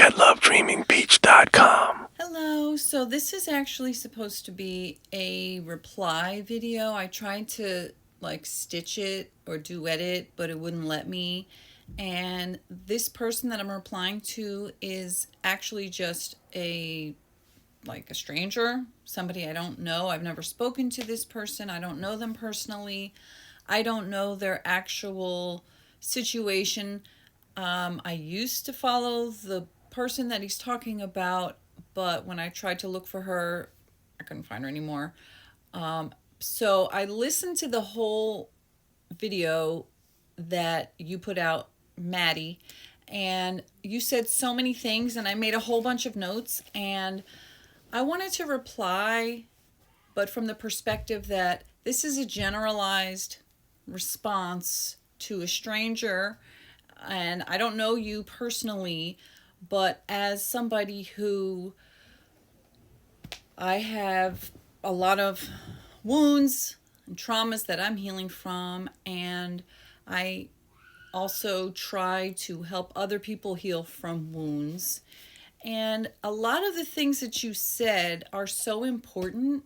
at lovedreamingpeach.com. Hello, so this is actually supposed to be a reply video. I tried to stitch it or duet it, but it wouldn't let me. And this person that I'm replying to is actually just a stranger, somebody I don't know. I've never spoken to this person. I don't know them personally. I don't know their actual situation. I used to follow the person that he's talking about, but when I tried to look for her, I couldn't find her anymore. So I listened to the whole video that you put out, Maddie, and you said so many things, and I made a whole bunch of notes, and I wanted to reply, but from the perspective that this is a generalized response to a stranger, and I don't know you personally, but as somebody who I have a lot of wounds and traumas that I'm healing from, and I also try to help other people heal from wounds. And a lot of the things that you said are so important,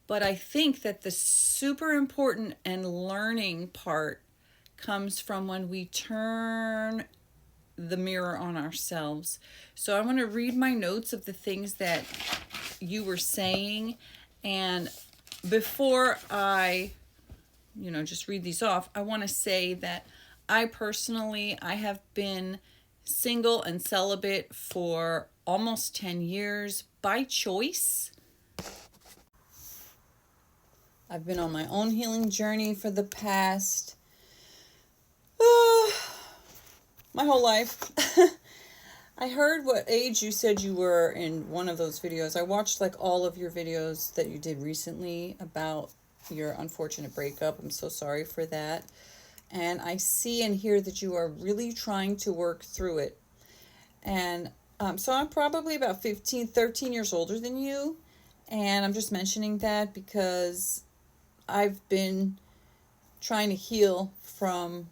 but I think that the super important and learning part comes from when we turn the mirror on ourselves. So I want to read my notes of the things that you were saying. And before I, just read these off, I want to say that I have been single and celibate for almost 10 years by choice. I've been on my own healing journey for the past my whole life. I heard what age you said you were in one of those videos. I watched all of your videos that you did recently about your unfortunate breakup. I'm so sorry for that. And I see and hear that you are really trying to work through it. And so I'm probably about 13 years older than you. And I'm just mentioning that because I've been trying to heal from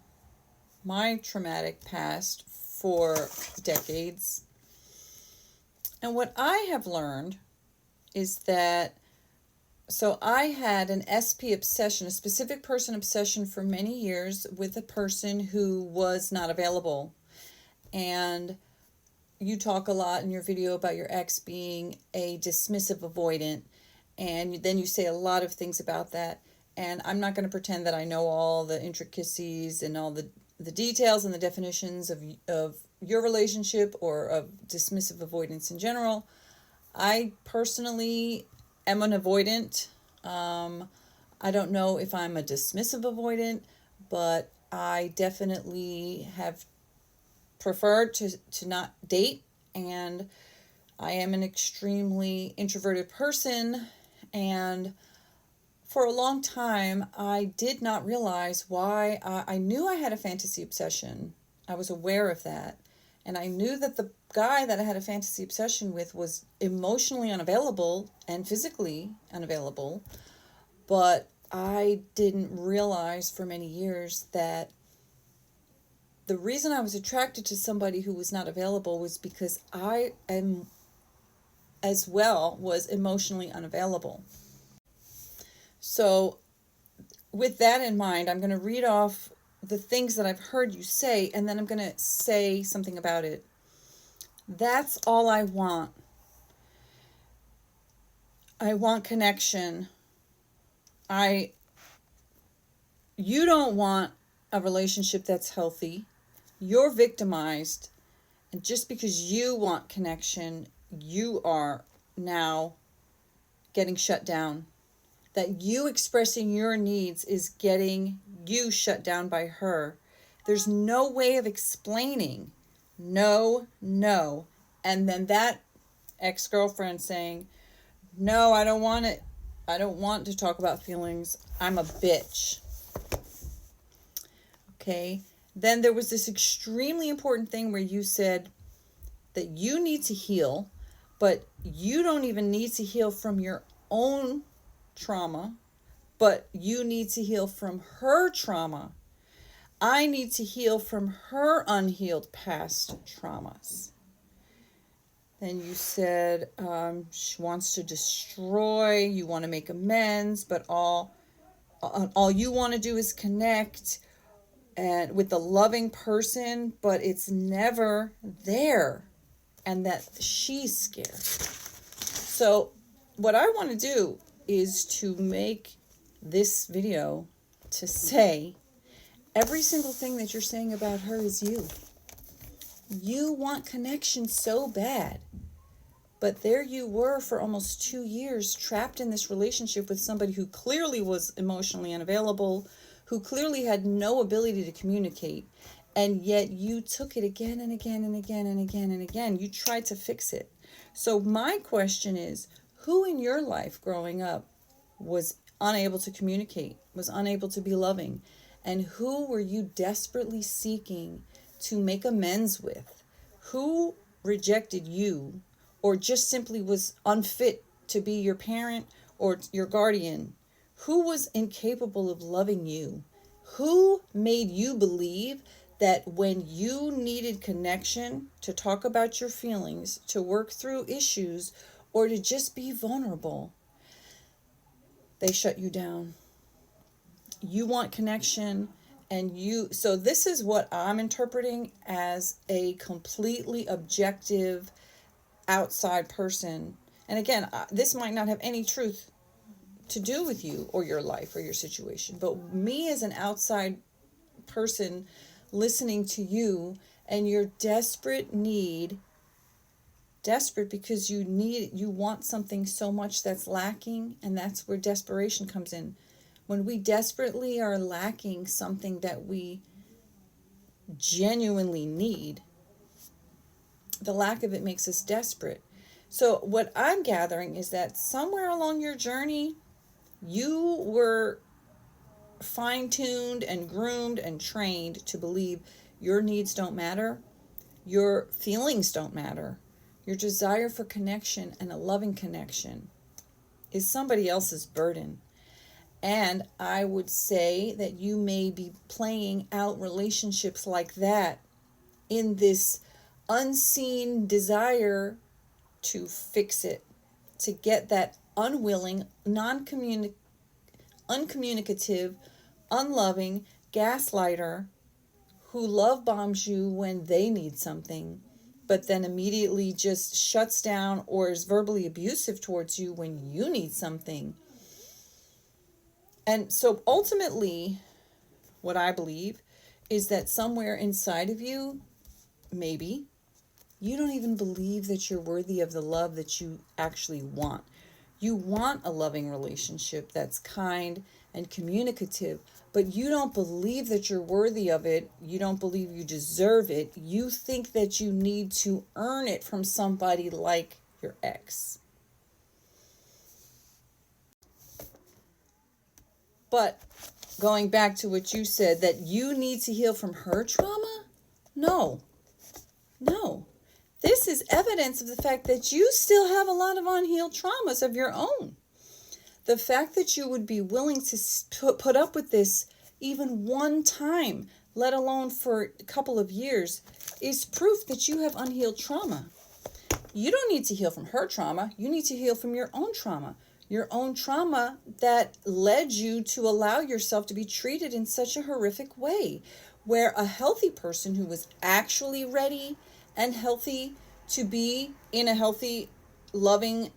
my traumatic past for decades. And what I have learned is that, so I had an SP obsession, a specific person obsession for many years with a person who was not available. And you talk a lot in your video about your ex being a dismissive avoidant. And then you say a lot of things about that. And I'm not going to pretend that I know all the intricacies and all the details and the definitions of your relationship or of dismissive avoidance in general. I personally am an avoidant. I don't know if I'm a dismissive avoidant, but I definitely have preferred to not date, and I am an extremely introverted person, and for a long time I did not realize why. I knew I had a fantasy obsession. I was aware of that, and I knew that the guy that I had a fantasy obsession with was emotionally unavailable and physically unavailable, but I didn't realize for many years that the reason I was attracted to somebody who was not available was because I am as well was emotionally unavailable. So with that in mind, I'm going to read off the things that I've heard you say, and then I'm going to say something about it. That's all I want. I want connection. You don't want a relationship that's healthy. You're victimized. And just because you want connection, you are now getting shut down. That you expressing your needs is getting you shut down by her. There's no way of explaining no, and then that ex-girlfriend saying, no, I don't want it. I don't want to talk about feelings. I'm a bitch. Okay. Then there was this extremely important thing where you said that you need to heal, but you don't even need to heal from your own trauma, but you need to heal from her trauma. I need to heal from her unhealed past traumas. Then you said she wants to destroy. You want to make amends, but all you want to do is connect and with the loving person, but it's never there, and that she's scared. So what I want to do is to make this video to say every single thing that you're saying about her is you. You want connection so bad. But there you were for almost 2 years trapped in this relationship with somebody who clearly was emotionally unavailable, who clearly had no ability to communicate. And yet you took it again and again and again and again and again. You tried to fix it. So my question is, who in your life growing up was unable to communicate, was unable to be loving? And who were you desperately seeking to make amends with? Who rejected you or just simply was unfit to be your parent or your guardian? Who was incapable of loving you? Who made you believe that when you needed connection to talk about your feelings, to work through issues, or to just be vulnerable, they shut you down? You want connection, and so this is what I'm interpreting as a completely objective outside person. And again, this might not have any truth to do with you or your life or your situation, but me as an outside person listening to you and your desperate because you want something so much that's lacking, and that's where desperation comes in. When we desperately are lacking something that we genuinely need, the lack of it makes us desperate. So what I'm gathering is that somewhere along your journey, you were fine-tuned and groomed and trained to believe your needs don't matter, your feelings don't matter, your desire for connection and a loving connection is somebody else's burden. And I would say that you may be playing out relationships like that in this unseen desire to fix it, to get that unwilling, uncommunicative, unloving gaslighter who love bombs you when they need something, but then immediately just shuts down or is verbally abusive towards you when you need something. And so ultimately, what I believe is that somewhere inside of you, maybe, you don't even believe that you're worthy of the love that you actually want. You want a loving relationship that's kind and communicative, but you don't believe that you're worthy of it. You don't believe you deserve it. You think that you need to earn it from somebody like your ex. But going back to what you said, that you need to heal from her trauma? No. This is evidence of the fact that you still have a lot of unhealed traumas of your own. The fact that you would be willing to put up with this even one time, let alone for a couple of years, is proof that you have unhealed trauma. You don't need to heal from her trauma. You need to heal from your own trauma. Your own trauma that led you to allow yourself to be treated in such a horrific way, where a healthy person who was actually ready and healthy to be in a healthy, loving,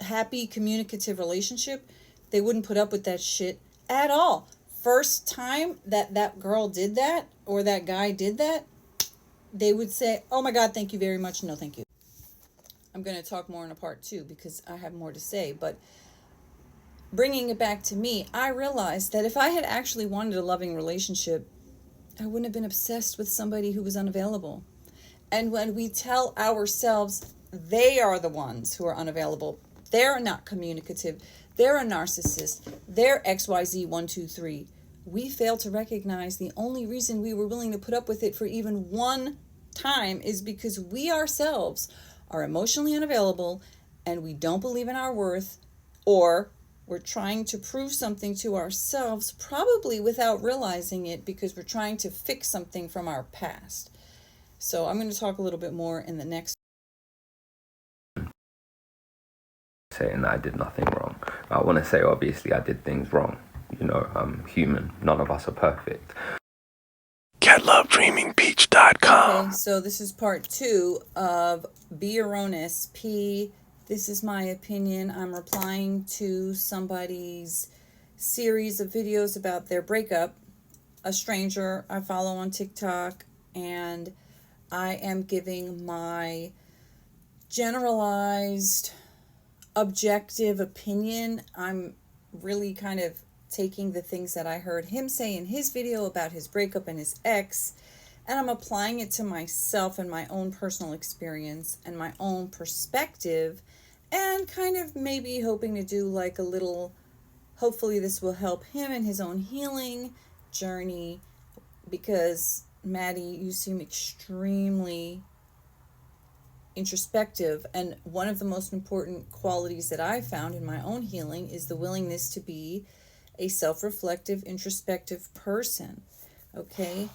happy, communicative relationship, they wouldn't put up with that shit at all. First time that girl did that or that guy did that, they would say, oh my God, thank you very much. No, thank you. I'm going to talk more in a part 2 because I have more to say. But bringing it back to me, I realized that if I had actually wanted a loving relationship, I wouldn't have been obsessed with somebody who was unavailable. And when we tell ourselves they are the ones who are unavailable, they're not communicative, they're a narcissist, they're XYZ123, we fail to recognize the only reason we were willing to put up with it for even one time is because we ourselves are emotionally unavailable and we don't believe in our worth, or we're trying to prove something to ourselves, probably without realizing it, because we're trying to fix something from our past. So I'm going to talk a little bit more in the next saying that I did nothing wrong. I want to say, obviously, I did things wrong. You know, I'm human. None of us are perfect. Get lovedreamingpeach.com. Okay, so this is part 2 of Be Erroneous. P, this is my opinion. I'm replying to somebody's series of videos about their breakup, a stranger I follow on TikTok, and I am giving my generalized, objective opinion. I'm really kind of taking the things that I heard him say in his video about his breakup and his ex, and I'm applying it to myself and my own personal experience and my own perspective, and kind of maybe hoping to do like a little, hopefully this will help him in his own healing journey, because Maddie, you seem extremely introspective, and one of the most important qualities that I found in my own healing is the willingness to be a self-reflective, introspective person. Okay,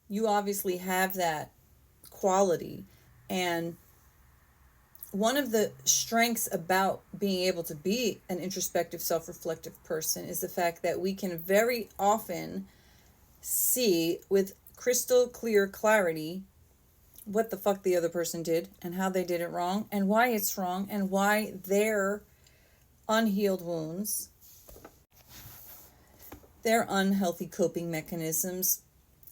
you obviously have that quality, and one of the strengths about being able to be an introspective, self-reflective person is the fact that we can very often see with crystal clear clarity what the fuck the other person did and how they did it wrong and why it's wrong and why their unhealed wounds, their unhealthy coping mechanisms,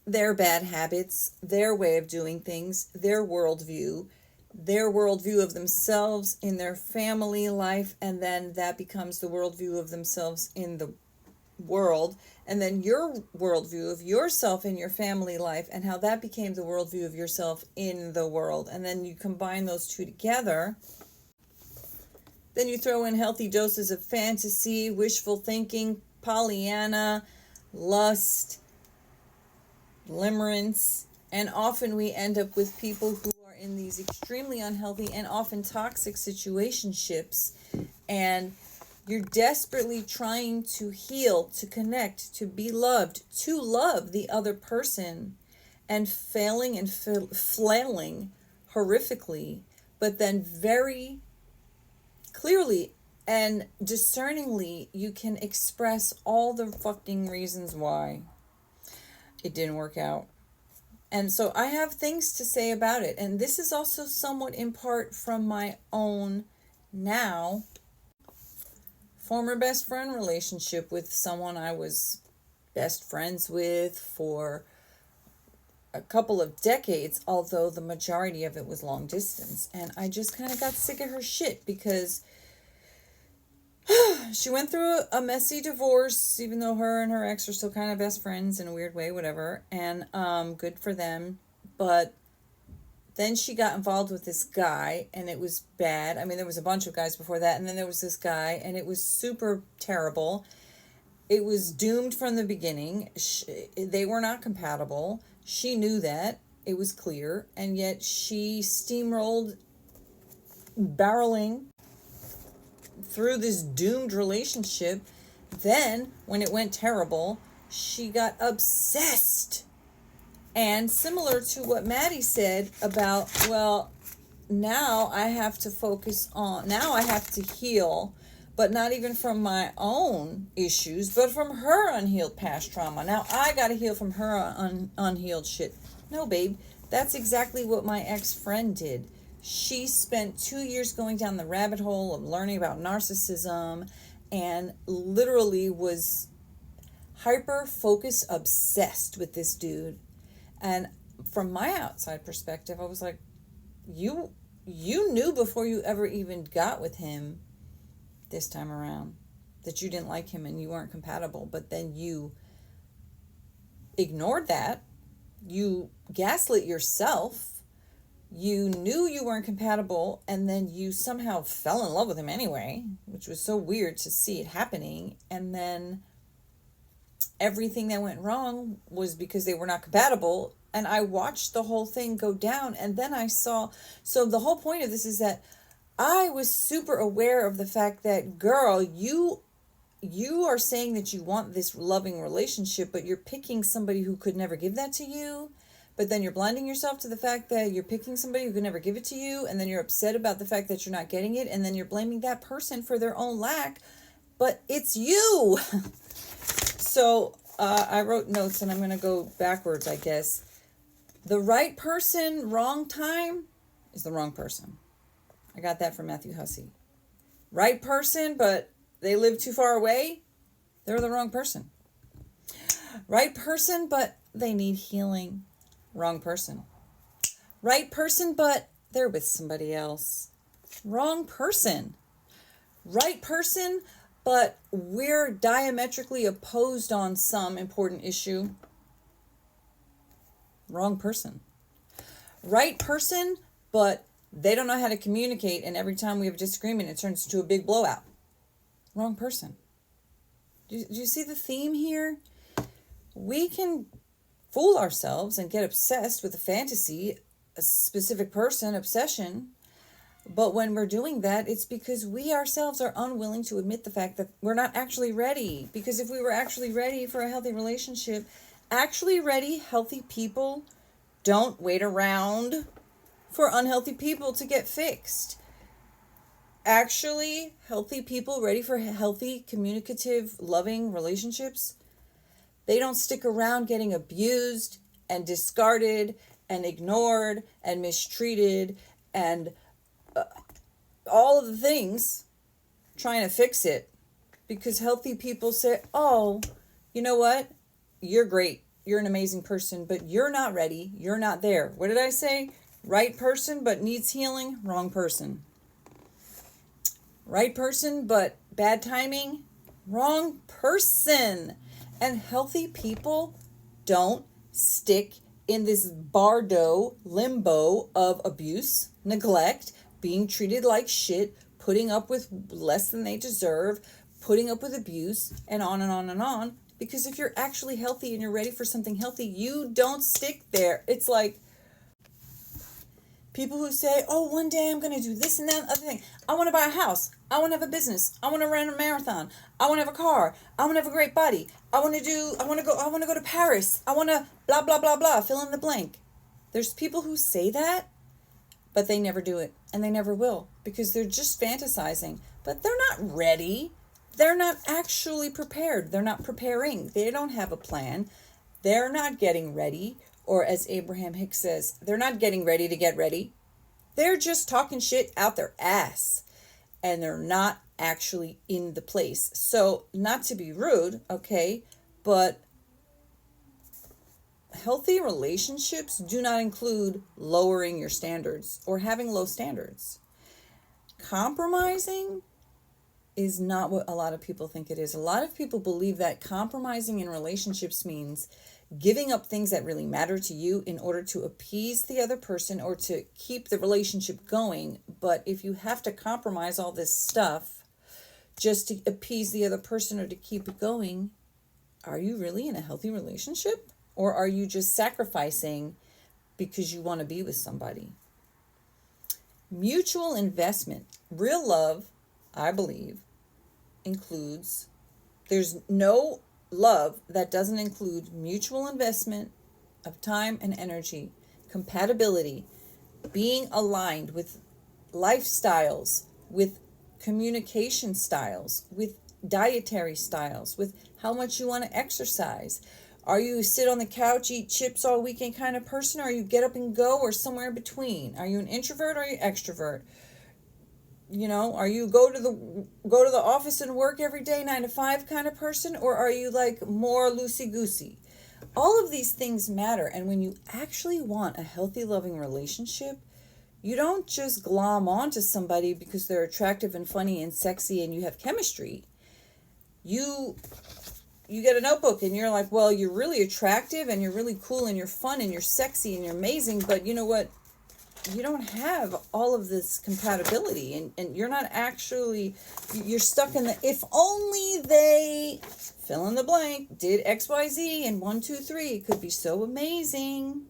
their bad habits, their way of doing things, their worldview of themselves in their family life, and then that becomes the worldview of themselves in the world, and then your worldview of yourself in your family life and how that became the worldview of yourself in the world, and then you combine those two together. Then you throw in healthy doses of fantasy, wishful thinking, Pollyanna, lust, limerence, and often we end up with people who are in these extremely unhealthy and often toxic situationships, and you're desperately trying to heal, to connect, to be loved, to love the other person, and failing and flailing horrifically, but then very clearly and discerningly you can express all the fucking reasons why it didn't work out. And so I have things to say about it, and this is also somewhat in part from my own now former best friend relationship with someone I was best friends with for a couple of decades, although the majority of it was long distance. And I just kind of got sick of her shit because she went through a messy divorce, even though her and her ex are still kind of best friends in a weird way, whatever. And good for them. But then she got involved with this guy, and it was bad. I mean, there was a bunch of guys before that, and then there was this guy, and it was super terrible. It was doomed from the beginning. They were not compatible. She knew that. It was clear. And yet she steamrolled, barreling through this doomed relationship. Then, when it went terrible, she got obsessed. And similar to what Maddie said about, well, now I have to now I have to heal, but not even from my own issues, but from her unhealed past trauma. Now I got to heal from her unhealed shit. No, babe, that's exactly what my ex-friend did. She spent 2 years going down the rabbit hole of learning about narcissism and literally was hyper-focus obsessed with this dude. And from my outside perspective, I was like, you knew before you ever even got with him this time around that you didn't like him and you weren't compatible, but then you ignored that. You gaslit yourself. You knew you weren't compatible, and then you somehow fell in love with him anyway, which was so weird to see it happening. And then everything that went wrong was because they were not compatible. And I watched the whole thing go down, and then I saw, so the whole point of this is that I was super aware of the fact that, girl, you are saying that you want this loving relationship, but you're picking somebody who could never give that to you. but then you're blinding yourself to the fact that you're picking somebody who can never give it to you, and then you're upset about the fact that you're not getting it, and then you're blaming that person for their own lack, but it's you. So I wrote notes, and I'm going to go backwards, I guess. The right person, wrong time is the wrong person. I got that from Matthew Hussey. Right person, but they live too far away, they're the wrong person. Right person, but they need healing. Wrong person. Right person, but they're with somebody else. Wrong person. Right person, but we're diametrically opposed on some important issue. Wrong person. Right person, but they don't know how to communicate, and every time we have a disagreement, it turns into a big blowout. Wrong person. Do you see the theme here? We can fool ourselves and get obsessed with a fantasy, a specific person, obsession. But when we're doing that, it's because we ourselves are unwilling to admit the fact that we're not actually ready. Because if we were actually ready for a healthy relationship, actually ready, healthy people don't wait around for unhealthy people to get fixed. Actually, healthy people ready for healthy, communicative, loving relationships, they don't stick around getting abused and discarded and ignored and mistreated and all of the things trying to fix it. Because healthy people say, oh, you know what? You're great. You're an amazing person, but you're not ready. You're not there. What did I say? Right person, but needs healing. Wrong person. Right person, but bad timing. Wrong person. And healthy people don't stick in this bardo limbo of abuse, neglect, being treated like shit, putting up with less than they deserve, putting up with abuse, and on and on and on. Because if you're actually healthy and you're ready for something healthy, you don't stick there. It's like people who say, oh, one day I'm going to do this and that other thing. I want to buy a house. I want to have a business. I want to run a marathon. I want to have a car. I want to have a great body. I want to go to Paris. I want to blah, blah, blah, blah, fill in the blank. There's people who say that, but they never do it. And they never will, because they're just fantasizing. But they're not ready. They're not actually prepared. They're not preparing. They don't have a plan. They're not getting ready. Or as Abraham Hicks says, they're not getting ready to get ready. They're just talking shit out their ass. And they're not actually in the place. So, not to be rude, okay, but healthy relationships do not include lowering your standards or having low standards. Compromising is not what a lot of people think it is. A lot of people believe that compromising in relationships means giving up things that really matter to you in order to appease the other person or to keep the relationship going. But if you have to compromise all this stuff just to appease the other person or to keep it going, are you really in a healthy relationship? Or are you just sacrificing because you want to be with somebody? Mutual investment. Real love, I believe, includes, there's no love that doesn't include mutual investment of time and energy, compatibility, being aligned with lifestyles, with communication styles, with dietary styles, with how much you want to exercise. Are you sit on the couch, eat chips all weekend kind of person, or are you get up and go, or somewhere in between? Are you an introvert or are you extrovert? You know, are you go to the office and work every day 9 to 5 kind of person, or are you like more loosey-goosey? All of these things matter, and when you actually want a healthy, loving relationship, you don't just glom onto somebody because they're attractive and funny and sexy and you have chemistry. You get a notebook and you're like, well, you're really attractive and you're really cool and you're fun and you're sexy and you're amazing, but you know what? You don't have all of this compatibility, and you're not actually, you're stuck in the, if only they, fill in the blank, did XYZ and 1, 2, 3, it could be so amazing.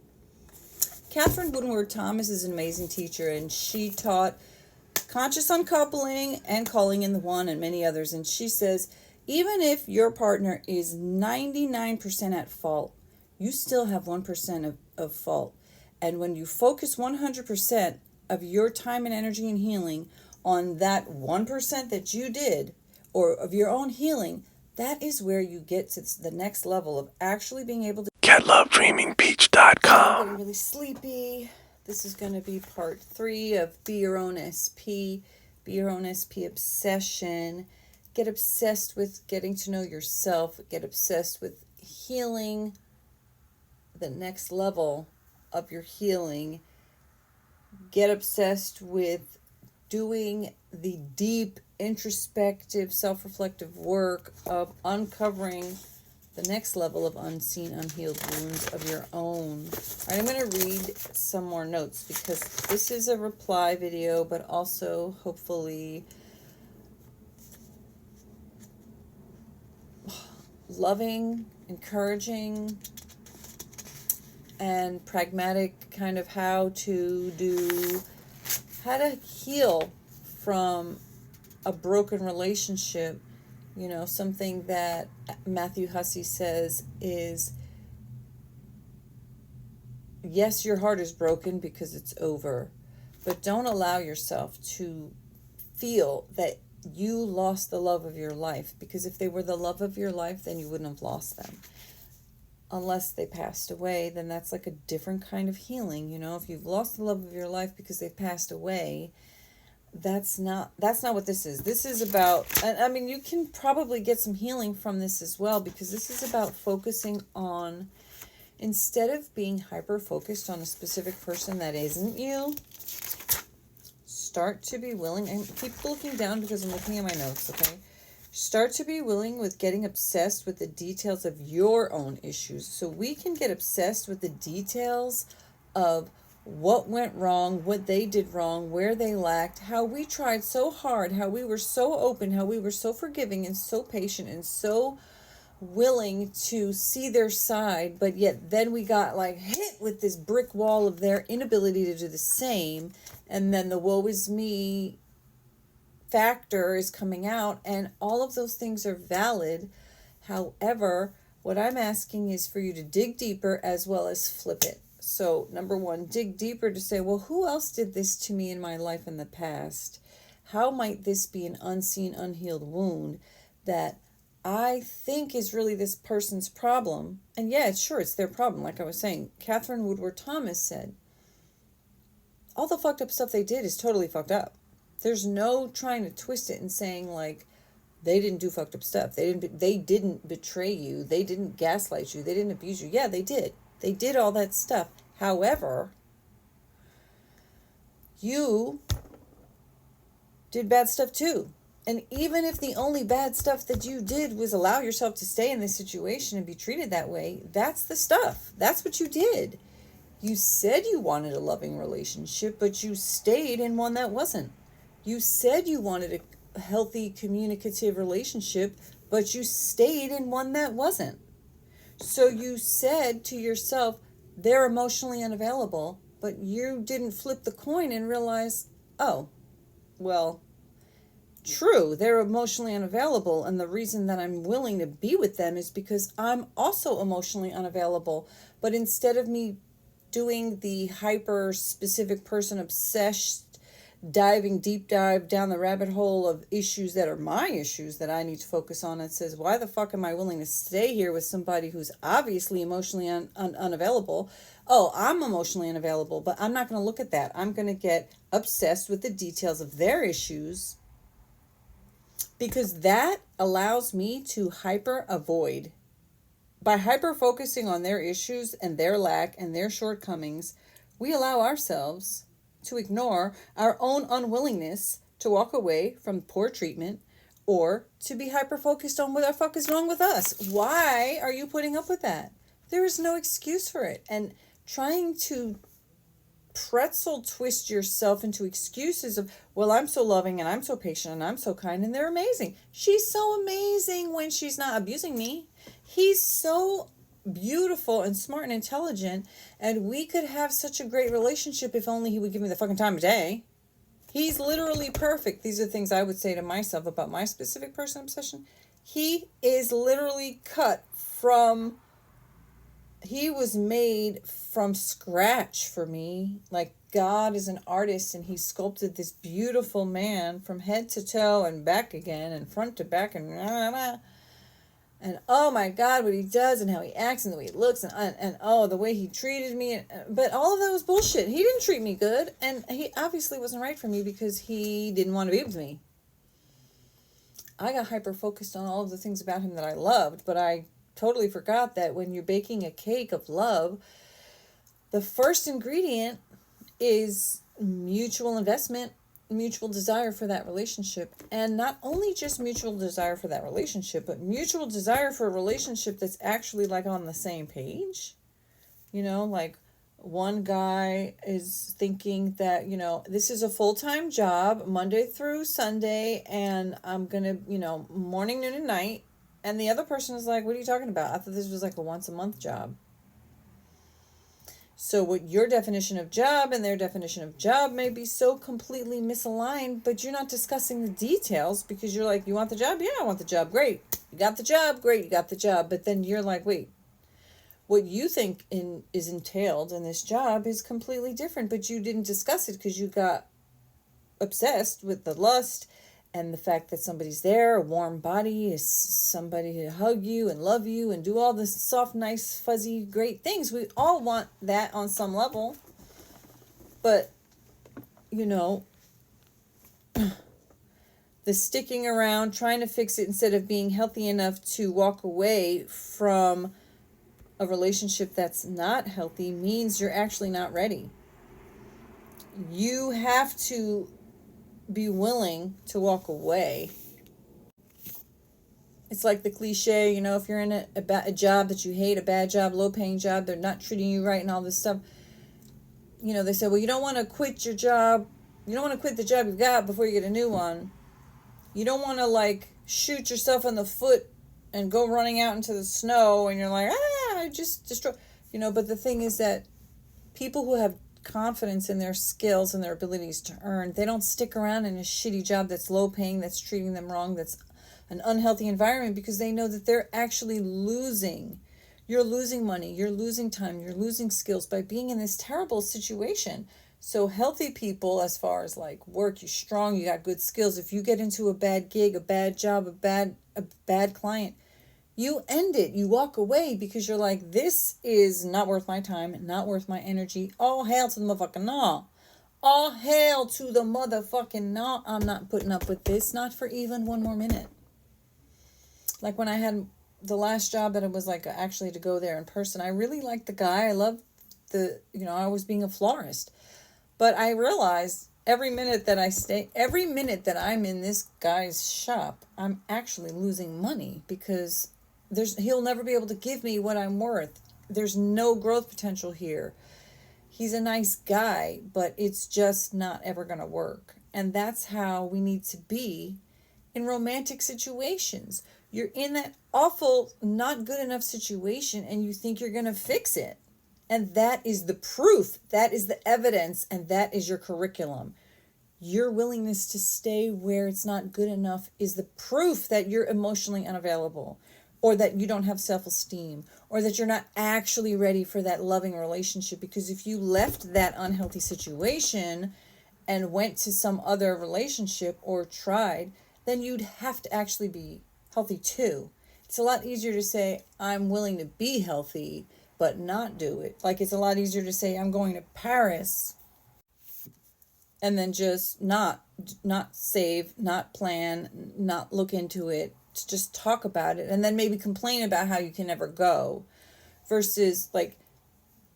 Catherine Woodward Thomas is an amazing teacher, and she taught conscious uncoupling and calling in the one and many others. And she says, even if your partner is 99% at fault, you still have 1% of fault. And when you focus 100% of your time and energy and healing on that 1% that you did, or of your own healing, that is where you get to the next level of actually being able to Get I'm lovedreamingpeach.com. getting really sleepy. This is going to be part 3 of Be Your Own SP. Be Your Own SP obsession. Get obsessed with getting to know yourself. Get obsessed with healing, the next level of your healing. Get obsessed with doing the deep, introspective, self-reflective work of uncovering the next level of unseen, unhealed wounds of your own. All right, I'm going to read some more notes because this is a reply video, but also hopefully loving, encouraging, and pragmatic kind of how to heal from a broken relationship. You know, something that Matthew Hussey says is, yes, your heart is broken because it's over, but don't allow yourself to feel that you lost the love of your life, because if they were the love of your life, then you wouldn't have lost them. Unless they passed away, then that's like a different kind of healing. You know, if you've lost the love of your life because they've passed away, that's not what this is. This is about, I mean, you can probably get some healing from this as well, because this is about focusing on, instead of being hyper focused on a specific person that isn't you, start to be willing, and keep looking down because I'm looking at my notes, okay? Start to be willing with getting obsessed with the details of your own issues. So we can get obsessed with the details of what went wrong, what they did wrong, where they lacked, how we tried so hard, how we were so open, how we were so forgiving and so patient and so willing to see their side, but yet then we got like hit with this brick wall of their inability to do the same, and then the woe is me factor is coming out, and all of those things are valid. However, what I'm asking is for you to dig deeper as well as flip it. So number one, dig deeper to say, well, who else did this to me in my life in the past? How might this be an unseen, unhealed wound that I think is really this person's problem? And yeah, it's their problem. Like I was saying, Catherine Woodward Thomas said, all the fucked up stuff they did is totally fucked up. There's no trying to twist it and saying like they didn't do fucked up stuff. They didn't betray you. They didn't gaslight you. They didn't abuse you. Yeah, they did. They did all that stuff. However, you did bad stuff too. And even if the only bad stuff that you did was allow yourself to stay in this situation and be treated that way, that's the stuff. That's what you did. You said you wanted a loving relationship, but you stayed in one that wasn't. You said you wanted a healthy, communicative relationship, but you stayed in one that wasn't. So you said to yourself, they're emotionally unavailable, but you didn't flip the coin and realize, oh, well, true, they're emotionally unavailable, and the reason that I'm willing to be with them is because I'm also emotionally unavailable. But instead of me doing the hyper specific person obsessed, deep dive down the rabbit hole of issues that are my issues that I need to focus on, and says, why the fuck am I willing to stay here with somebody who's obviously emotionally unavailable? Oh, I'm emotionally unavailable, but I'm not going to look at that. I'm going to get obsessed with the details of their issues, because that allows me to hyper avoid. By hyper focusing on their issues and their lack and their shortcomings, we allow ourselves to ignore our own unwillingness to walk away from poor treatment, or to be hyper focused on what the fuck is wrong with us. Why are you putting up with that? There is no excuse for it. And trying to pretzel twist yourself into excuses of, well, I'm so loving and I'm so patient and I'm so kind and they're amazing. She's so amazing when she's not abusing me. He's so beautiful and smart and intelligent, and we could have such a great relationship if only he would give me the fucking time of day. He's literally perfect. These are things I would say to myself about my specific person obsession. He is literally cut from he was made from scratch for me. Like, God is an artist, and he sculpted this beautiful man from head to toe and back again and front to back and oh my God, what he does and how he acts and the way he looks and oh, the way he treated me. But all of that was bullshit. He didn't treat me good, and he obviously wasn't right for me because he didn't want to be with me. I got hyper focused on all of the things about him that I loved, but I totally forgot that when you're baking a cake of love, the first ingredient is mutual investment, mutual desire for that relationship. And not only just mutual desire for that relationship, but mutual desire for a relationship that's actually like on the same page. You know, like one guy is thinking that, you know, this is a full-time job, Monday through Sunday, and I'm going to, you know, morning, noon, and night. And the other person is like, what are you talking about? I thought this was like a once-a-month job. So what your definition of job and their definition of job may be so completely misaligned, but you're not discussing the details because you're like, you want the job? Yeah, I want the job. Great. You got the job. Great. You got the job. But then you're like, wait, what you think is entailed in this job is completely different, but you didn't discuss it because you got obsessed with the lust and the fact that somebody's there, a warm body, is somebody to hug you and love you and do all this soft, nice, fuzzy, great things. We all want that on some level. But, you know, the sticking around, trying to fix it instead of being healthy enough to walk away from a relationship that's not healthy means you're actually not ready. You have to be willing to walk away. It's like the cliche, you know, if you're in a job that you hate, a bad job, low paying job, they're not treating you right and all this stuff. You know, they say, well, you don't want to quit your job. You don't want to quit the job you've got before you get a new one. You don't want to like shoot yourself in the foot and go running out into the snow and you're like, I just destroy, you know, but the thing is that people who have confidence in their skills and their abilities to earn, they don't stick around in a shitty job that's low paying, that's treating them wrong, that's an unhealthy environment, because they know that they're actually losing. You're losing money, you're losing time, you're losing skills by being in this terrible situation. So healthy people, as far as like work, you're strong, you got good skills. If you get into a bad gig, a bad job, a bad client, you end it. You walk away because you're like, this is not worth my time, not worth my energy. All hail to the motherfucking no. All hail to the motherfucking no. I'm not putting up with this, not for even one more minute. Like when I had the last job that it was like actually to go there in person, I really liked the guy. I loved I was being a florist. But I realized every minute that I'm in this guy's shop, I'm actually losing money because he'll never be able to give me what I'm worth. There's no growth potential here. He's a nice guy, but it's just not ever going to work. And that's how we need to be in romantic situations. You're in that awful, not good enough situation and you think you're going to fix it. And that is the proof. That is the evidence. And that is your curriculum. Your willingness to stay where it's not good enough is the proof that you're emotionally unavailable, or that you don't have self-esteem, or that you're not actually ready for that loving relationship. Because if you left that unhealthy situation and went to some other relationship or tried, then you'd have to actually be healthy too. It's a lot easier to say, I'm willing to be healthy, but not do it. Like it's a lot easier to say, I'm going to Paris, and then just not save, not plan, not look into it, to just talk about it, and then maybe complain about how you can never go, versus like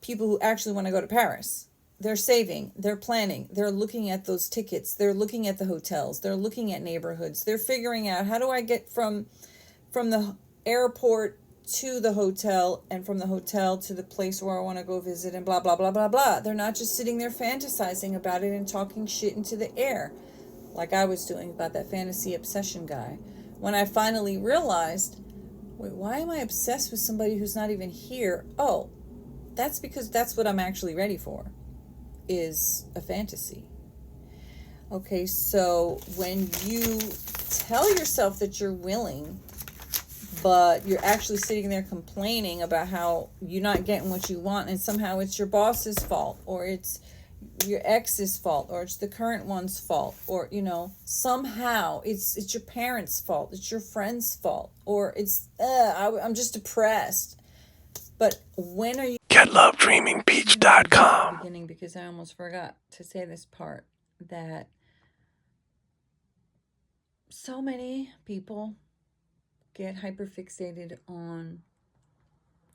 people who actually want to go to Paris. They're saving, they're planning, they're looking at those tickets, they're looking at the hotels, they're looking at neighborhoods, they're figuring out, how do I get from the airport to the hotel, and from the hotel to the place where I want to go visit, and blah, blah, blah, blah, blah. They're not just sitting there fantasizing about it and talking shit into the air like I was doing about that fantasy obsession guy. When I finally realized, wait, why am I obsessed with somebody who's not even here? Oh, that's because that's what I'm actually ready for, is a fantasy. Okay, so when you tell yourself that you're willing, but you're actually sitting there complaining about how you're not getting what you want, and somehow it's your boss's fault, or it's your ex's fault, or it's the current one's fault, or somehow it's your parents' fault, it's your friend's fault, or it's I'm just depressed. But when are you Get lovedreamingpeach.com. beginning, because I almost forgot to say this part, that so many people get hyperfixated on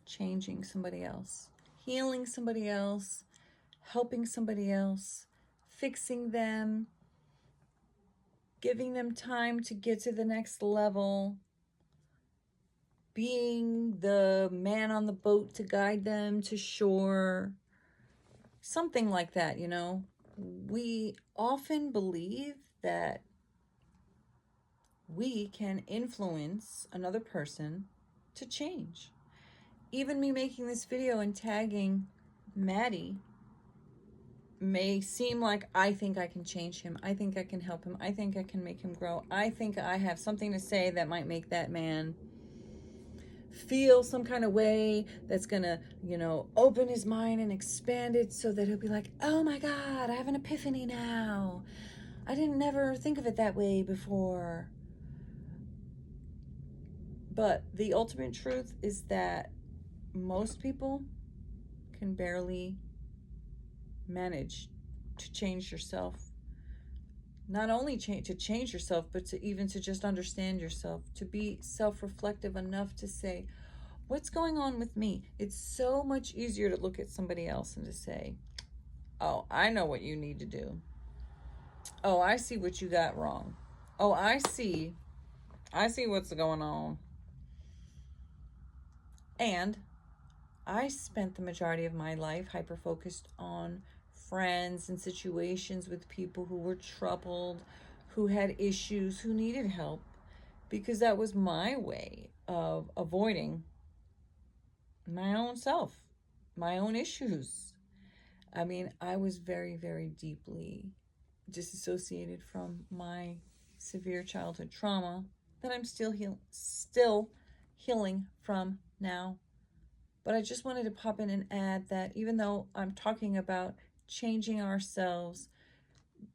changing somebody else, healing somebody else, helping somebody else, fixing them, giving them time to get to the next level, being the man on the boat to guide them to shore, something like that. We often believe that we can influence another person to change. Even me making this video and tagging Maddie may seem like I think I can change him. I think I can help him. I think I can make him grow. I think I have something to say that might make that man feel some kind of way, that's gonna, open his mind and expand it so that he'll be like, oh my God, I have an epiphany now. I didn't never think of it that way before. But the ultimate truth is that most people can barely manage to change yourself. Not only to change yourself, but to just understand yourself, to be self-reflective enough to say, what's going on with me? It's so much easier to look at somebody else and to say, oh, I know what you need to do. Oh, I see what you got wrong. Oh, I see what's going on. And I spent the majority of my life hyper-focused on friends and situations with people who were troubled, who had issues, who needed help, because that was my way of avoiding my own self, my own issues. I mean, I was very, very deeply disassociated from my severe childhood trauma that I'm still healing from now. But I just wanted to pop in and add that even though I'm talking about changing ourselves,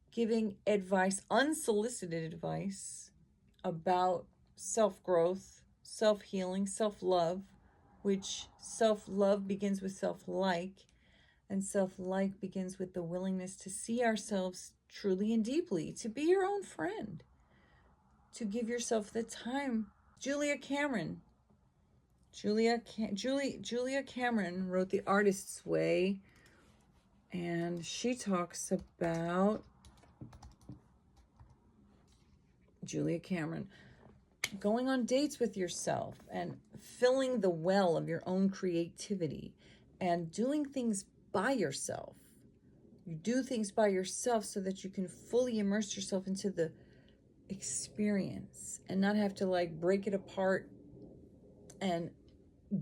giving advice, unsolicited advice about self-growth, self-healing, self-love, which self-love begins with self-like, and self-like begins with the willingness to see ourselves truly and deeply, to be your own friend, to give yourself the time. Julia Cameron wrote The Artist's Way, and she talks about Julia Cameron going on dates with yourself and filling the well of your own creativity and doing things by yourself. You do things by yourself so that you can fully immerse yourself into the experience and not have to break it apart and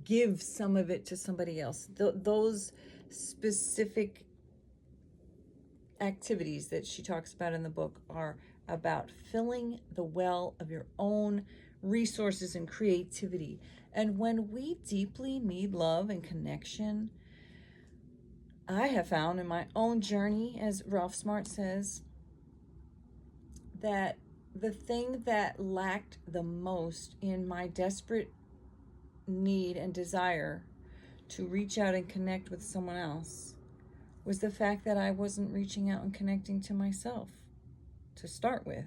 give some of it to somebody else. Those specific activities that she talks about in the book are about filling the well of your own resources and creativity. And when we deeply need love and connection, I have found in my own journey, as Ralph Smart says, that the thing that lacked the most in my desperate need and desire to reach out and connect with someone else was the fact that I wasn't reaching out and connecting to myself to start with.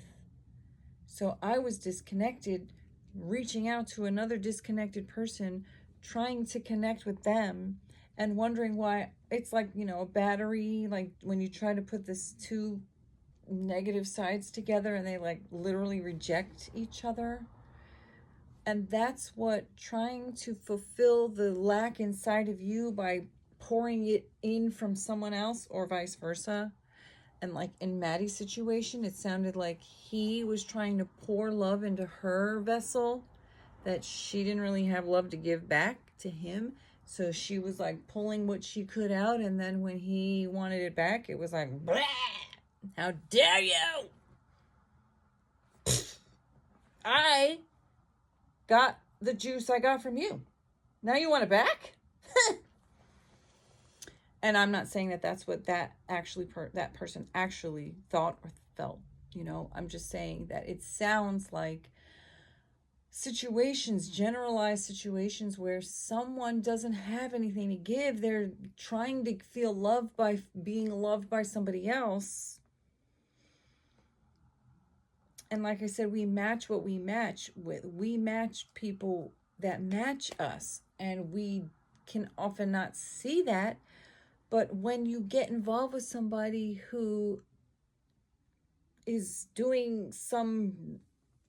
So I was disconnected, reaching out to another disconnected person, trying to connect with them, and wondering why. It's like, a battery, like when you try to put this two negative sides together and they literally reject each other. And that's what trying to fulfill the lack inside of you by pouring it in from someone else, or vice versa. And in Maddie's situation, it sounded like he was trying to pour love into her vessel, that she didn't really have love to give back to him. So she was pulling what she could out. And then when he wanted it back, it was like, blah, how dare you? I got the juice I got from you. Now you want it back? And I'm not saying that that's what that person actually thought or felt. I'm just saying that it sounds like situations, generalized situations where someone doesn't have anything to give. They're trying to feel loved by being loved by somebody else. And like I said, we match what we match with. We match people that match us. And we can often not see that. But when you get involved with somebody who is doing something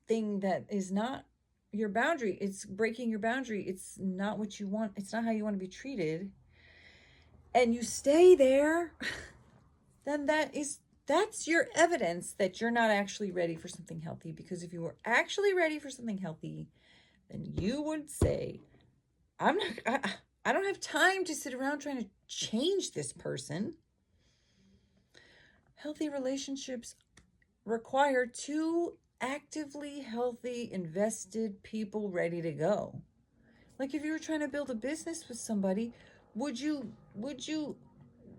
that is not your boundary, it's breaking your boundary, it's not what you want, it's not how you want to be treated, and you stay there, then that's your evidence that you're not actually ready for something healthy. Because if you were actually ready for something healthy, then you would say, I don't have time to sit around trying to change this person. Healthy relationships require two actively healthy, invested people ready to go. Like if you were trying to build a business with somebody, would you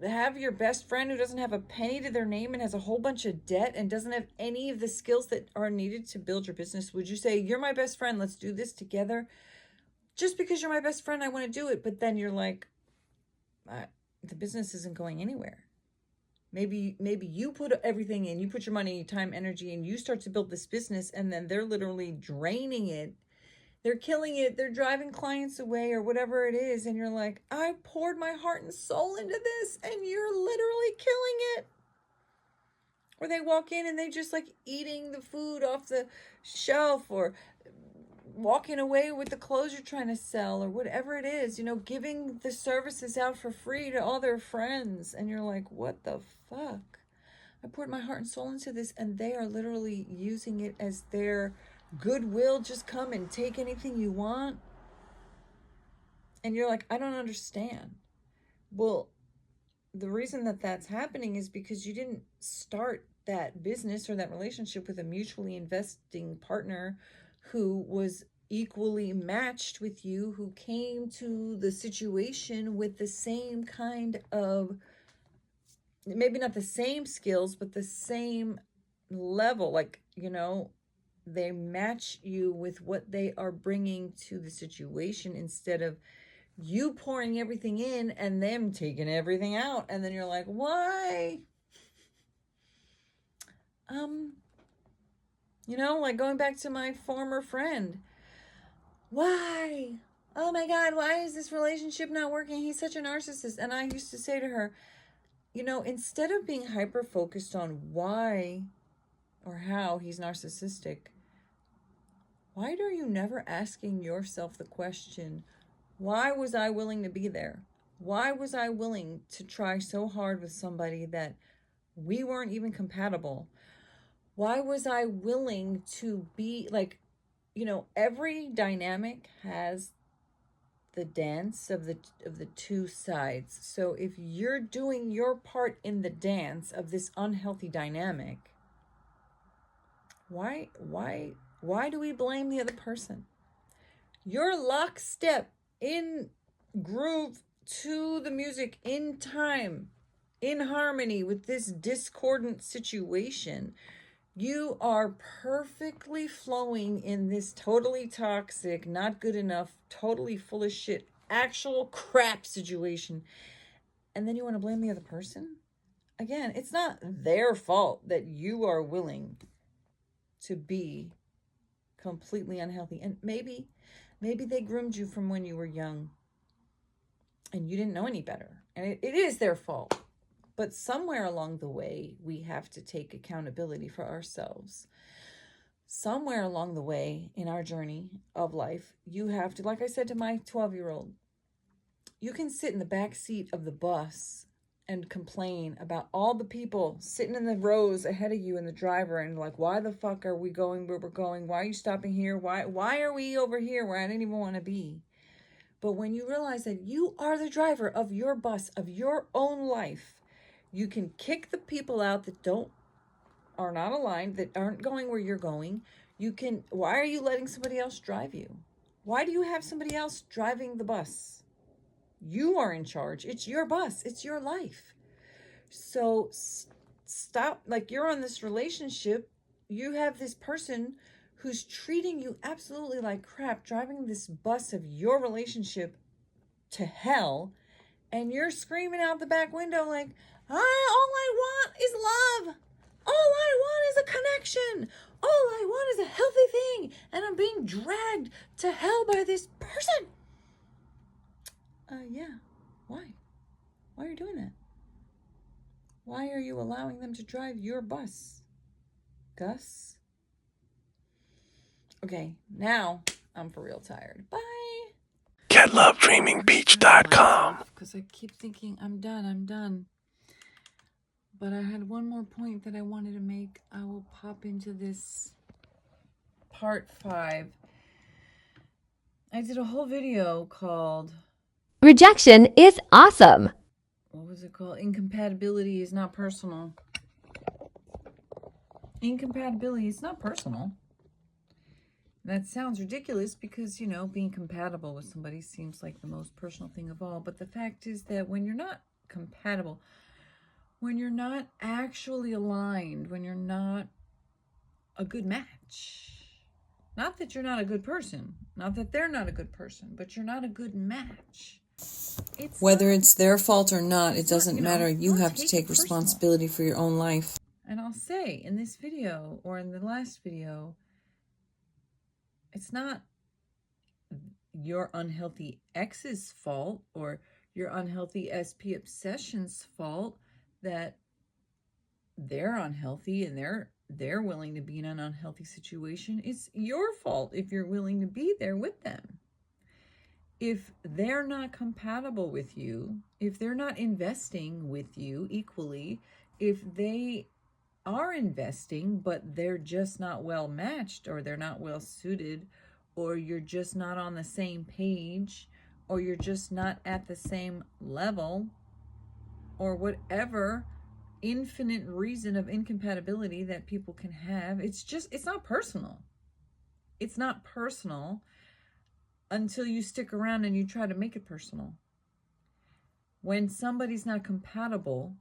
have your best friend who doesn't have a penny to their name and has a whole bunch of debt and doesn't have any of the skills that are needed to build your business? Would you say, you're my best friend, let's do this together? Just because you're my best friend, I want to do it. But then you're like, the business isn't going anywhere. Maybe you put everything in, you put your money, time, energy, and you start to build this business, and then they're literally draining it. They're killing it. They're driving clients away or whatever it is. And you're like, I poured my heart and soul into this, and you're literally killing it. Or they walk in and they just like eating the food off the shelf, or walking away with the clothes you're trying to sell, or whatever it is, giving the services out for free to all their friends. And you're like, what the fuck? I poured my heart and soul into this, and they are literally using it as their goodwill. Just come and take anything you want. And you're like, I don't understand. Well, the reason that that's happening is because you didn't start that business or that relationship with a mutually investing partner who was equally matched with you, who came to the situation with the same kind of, maybe not the same skills, but the same level. Like, they match you with what they are bringing to the situation, instead of you pouring everything in and them taking everything out. And then you're like, why? Like going back to my former friend. Why? Oh my God, why is this relationship not working? He's such a narcissist. And I used to say to her, instead of being hyper focused on why or how he's narcissistic, why are you never asking yourself the question, why was I willing to be there? Why was I willing to try so hard with somebody that we weren't even compatible? Why was I willing to be like, every dynamic has the dance of the two sides. So if you're doing your part in the dance of this unhealthy dynamic, why do we blame the other person? You're lockstep, in groove to the music, in time, in harmony with this discordant situation. You are perfectly flowing in this totally toxic, not good enough, totally full of shit, actual crap situation. And then you want to blame the other person? Again, it's not their fault that you are willing to be completely unhealthy. And maybe they groomed you from when you were young and you didn't know any better. And it is their fault. But somewhere along the way, we have to take accountability for ourselves. Somewhere along the way in our journey of life, you have to, like I said to my 12-year-old, you can sit in the back seat of the bus and complain about all the people sitting in the rows ahead of you and the driver, and like, why the fuck are we going where we're going? Why are you stopping here? Why are we over here where I didn't even want to be? But when you realize that you are the driver of your bus, of your own life, you can kick the people out that are not aligned, that aren't going where you're going. Why are you letting somebody else drive you? Why do you have somebody else driving the bus? You are in charge. It's your bus. It's your life. So stop. Like, you're on this relationship. You have this person who's treating you absolutely like crap, driving this bus of your relationship to hell. And you're screaming out the back window like, all I want is love. All I want is a connection. All I want is a healthy thing. And I'm being dragged to hell by this person. Yeah. Why? Why are you doing that? Why are you allowing them to drive your bus, Gus? Okay, now I'm for real tired. Bye. Get lovedreamingpeach.com. Because I keep thinking I'm done. But I had one more point that I wanted to make. I will pop into this part 5. I did a whole video called Rejection is awesome. What was it called? Incompatibility is not personal. Incompatibility is not personal. That sounds ridiculous because, being compatible with somebody seems like the most personal thing of all. But the fact is that when you're not compatible, when you're not actually aligned, when you're not a good match, not that you're not a good person, not that they're not a good person, but you're not a good match. Whether it's their fault or not, it doesn't matter. You have to take responsibility for your own life. And I'll say in this video or in the last video, it's not your unhealthy ex's fault or your unhealthy SP obsession's fault that they're unhealthy and they're willing to be in an unhealthy situation. It's your fault if you're willing to be there with them. If they're not compatible with you, if they're not investing with you equally, if they are investing but they're just not well matched, or they're not well suited, or you're just not on the same page, or you're just not at the same level, or whatever infinite reason of incompatibility that people can have, it's not personal. It's not personal until you stick around and you try to make it personal. When somebody's not compatible,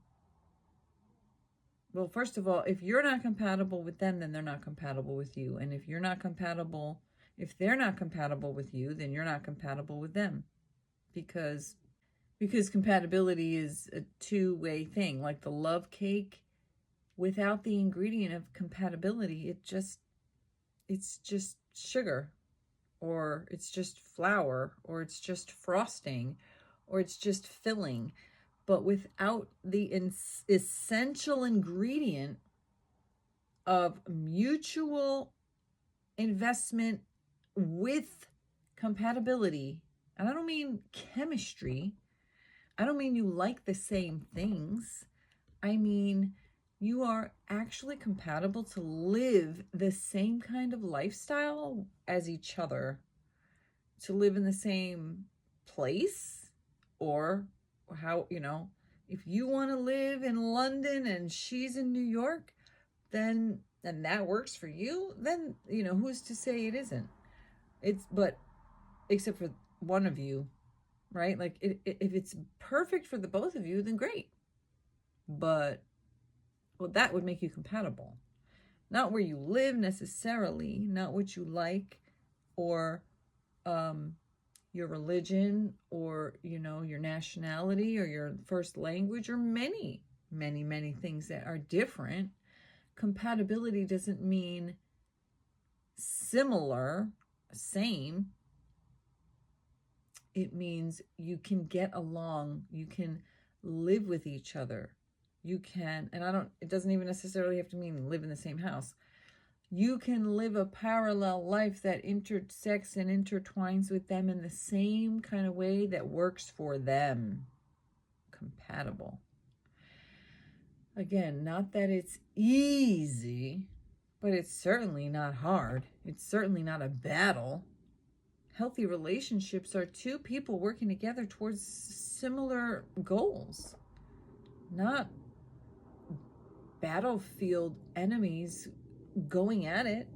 well, first of all, if you're not compatible with them, then they're not compatible with you. And if they're not compatible with you, then you're not compatible with them. Because compatibility is a two-way thing. Like the love cake, without the ingredient of compatibility, it's just sugar, or it's just flour, or it's just frosting, or it's just filling. But without the essential ingredient of mutual investment with compatibility, and I don't mean chemistry, I don't mean you like the same things, I mean you are actually compatible to live the same kind of lifestyle as each other, to live in the same place, or how, if you want to live in London and she's in New York, then, and that works for you, then, who's to say it isn't? But except for one of you, right? Like, if it's perfect for the both of you, then great. But, well, that would make you compatible. Not where you live necessarily, not what you like, or your religion, or, your nationality, or your first language, or many, many, many things that are different. Compatibility doesn't mean similar, same. It means you can get along, you can live with each other, you can, and it doesn't even necessarily have to mean live in the same house. You can live a parallel life that intersects and intertwines with them in the same kind of way that works for them. Compatible. Again, not that it's easy, but it's certainly not hard. It's certainly not a battle. Healthy relationships are two people working together towards similar goals, not battlefield enemies going at it.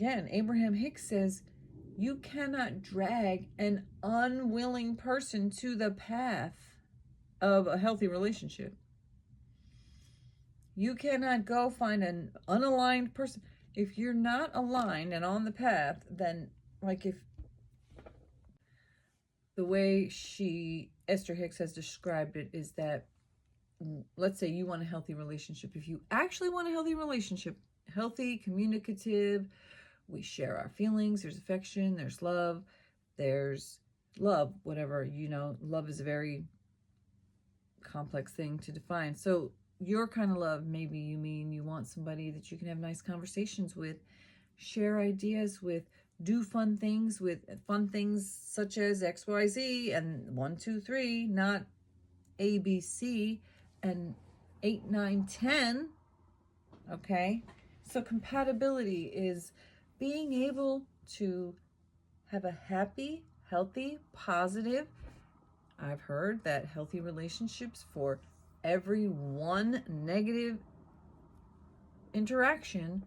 again, Abraham Hicks says, you cannot drag an unwilling person to the path of a healthy relationship. You cannot go find an unaligned person. If you're not aligned and on the path, then like if the way Esther Hicks has described it is that, let's say you want a healthy relationship. If you actually want a healthy relationship, healthy, communicative, we share our feelings, there's affection, there's love, whatever, love is a very complex thing to define. So your kind of love, maybe you mean you want somebody that you can have nice conversations with, share ideas with, do fun things such as XYZ and 1, 2, 3, not ABC and 8, 9, 10. Okay. So compatibility is being able to have a happy, healthy, positive. I've heard that healthy relationships, for every one negative interaction,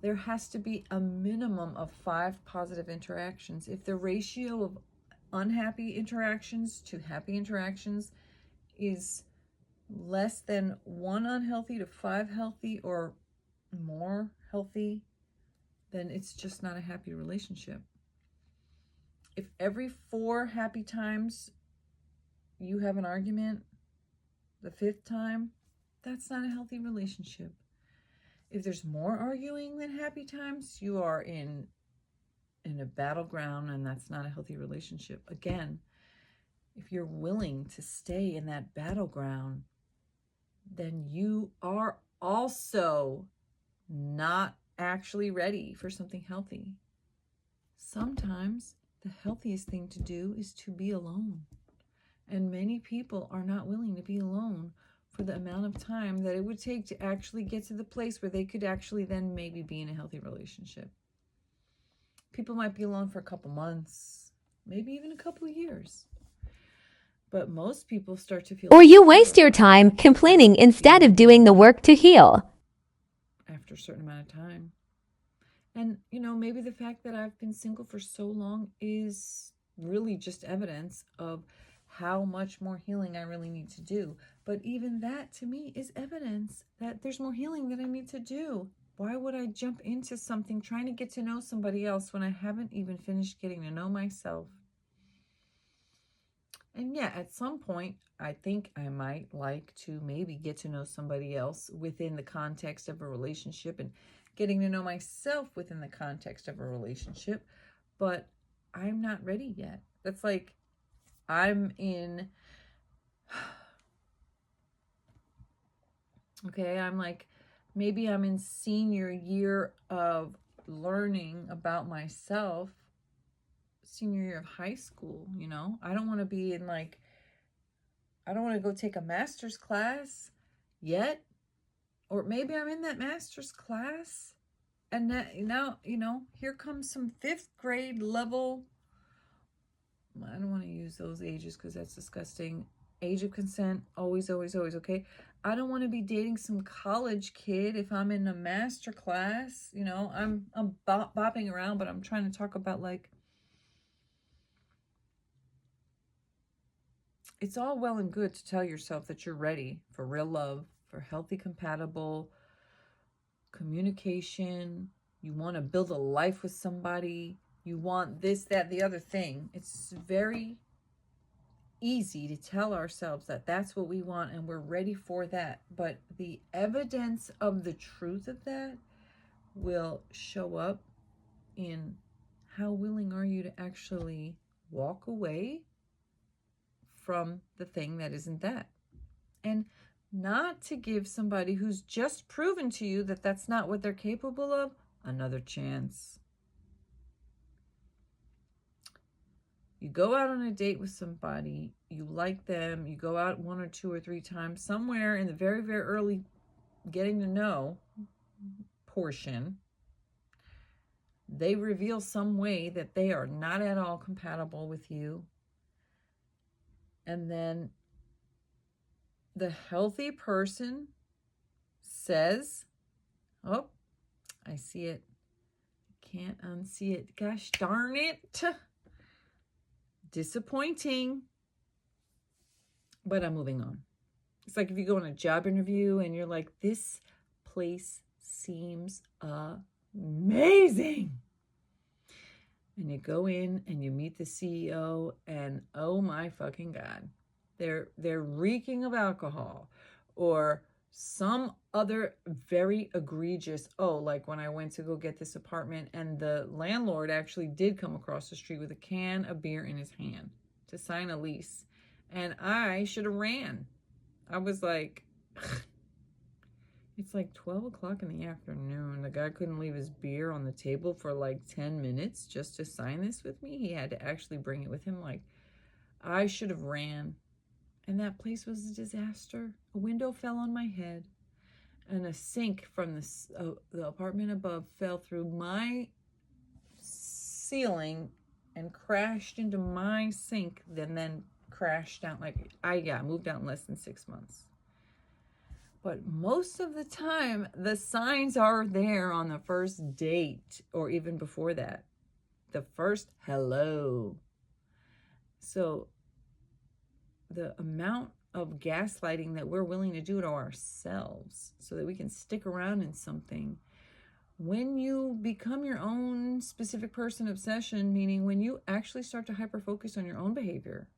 there has to be a minimum of 5 positive interactions. If the ratio of unhappy interactions to happy interactions is less than 1 unhealthy to 5 healthy or more healthy, then it's just not a happy relationship. If every 4 happy times you have an argument, the 5th time, that's not a healthy relationship. If there's more arguing than happy times, you are in a battleground, and that's not a healthy relationship. Again, if you're willing to stay in that battleground, then you are also not actually ready for something healthy. Sometimes the healthiest thing to do is to be alone. And many people are not willing to be alone for the amount of time that it would take to actually get to the place where they could actually then maybe be in a healthy relationship. People might be alone for a couple months, maybe even a couple of years. But most people start to feel... Or you waste your time complaining instead of doing the work to heal. After a certain amount of time. And, maybe the fact that I've been single for so long is really just evidence of how much more healing I really need to do. But even that, to me, is evidence that there's more healing that I need to do. Why would I jump into something trying to get to know somebody else when I haven't even finished getting to know myself? And yeah, at some point, I think I might like to maybe get to know somebody else within the context of a relationship and getting to know myself within the context of a relationship. But I'm not ready yet. That's like I'm in... Okay, maybe I'm in senior year of learning about myself, senior year of high school, I don't want to be in I don't want to go take a master's class yet. Or maybe I'm in that master's class and now, here comes some 5th grade level. I don't want to use those ages because that's disgusting. Age of consent, always, always, always, okay? I don't want to be dating some college kid if I'm in a master class. I'm bopping around, but I'm trying to talk about it's all well and good to tell yourself that you're ready for real love, for healthy, compatible communication. You want to build a life with somebody. You want this, that, the other thing. It's very easy to tell ourselves that that's what we want and we're ready for that. But the evidence of the truth of that will show up in how willing are you to actually walk away from the thing that isn't that. And not to give somebody who's just proven to you that that's not what they're capable of another chance. You go out on a date with somebody, you like them, you go out 1 or 2 or 3 times, somewhere in the very, very early getting to know portion, they reveal some way that they are not at all compatible with you. And then the healthy person says, oh, I see it. can't unsee it. Gosh darn it. Disappointing. But I'm moving on. It's like if you go on a job interview and you're like, this place seems amazing. And you go in and you meet the CEO and oh my fucking God, they're reeking of alcohol or some other very egregious, like when I went to go get this apartment and the landlord actually did come across the street with a can of beer in his hand to sign a lease. And I should have ran. I was like, it's like 12 o'clock in the afternoon. The guy couldn't leave his beer on the table for like 10 minutes just to sign this with me. He had to actually bring it with him. Like, I should have ran. And that place was a disaster. A window fell on my head. And a sink from the apartment above fell through my ceiling and crashed into my sink. Then crashed down. Like, I moved out in less than 6 months. But most of the time, the signs are there on the first date or even before that. The first hello. So the amount of gaslighting that we're willing to do to ourselves so that we can stick around in something. When you become your own specific person obsession, meaning when you actually start to hyper-focus on your own behavior,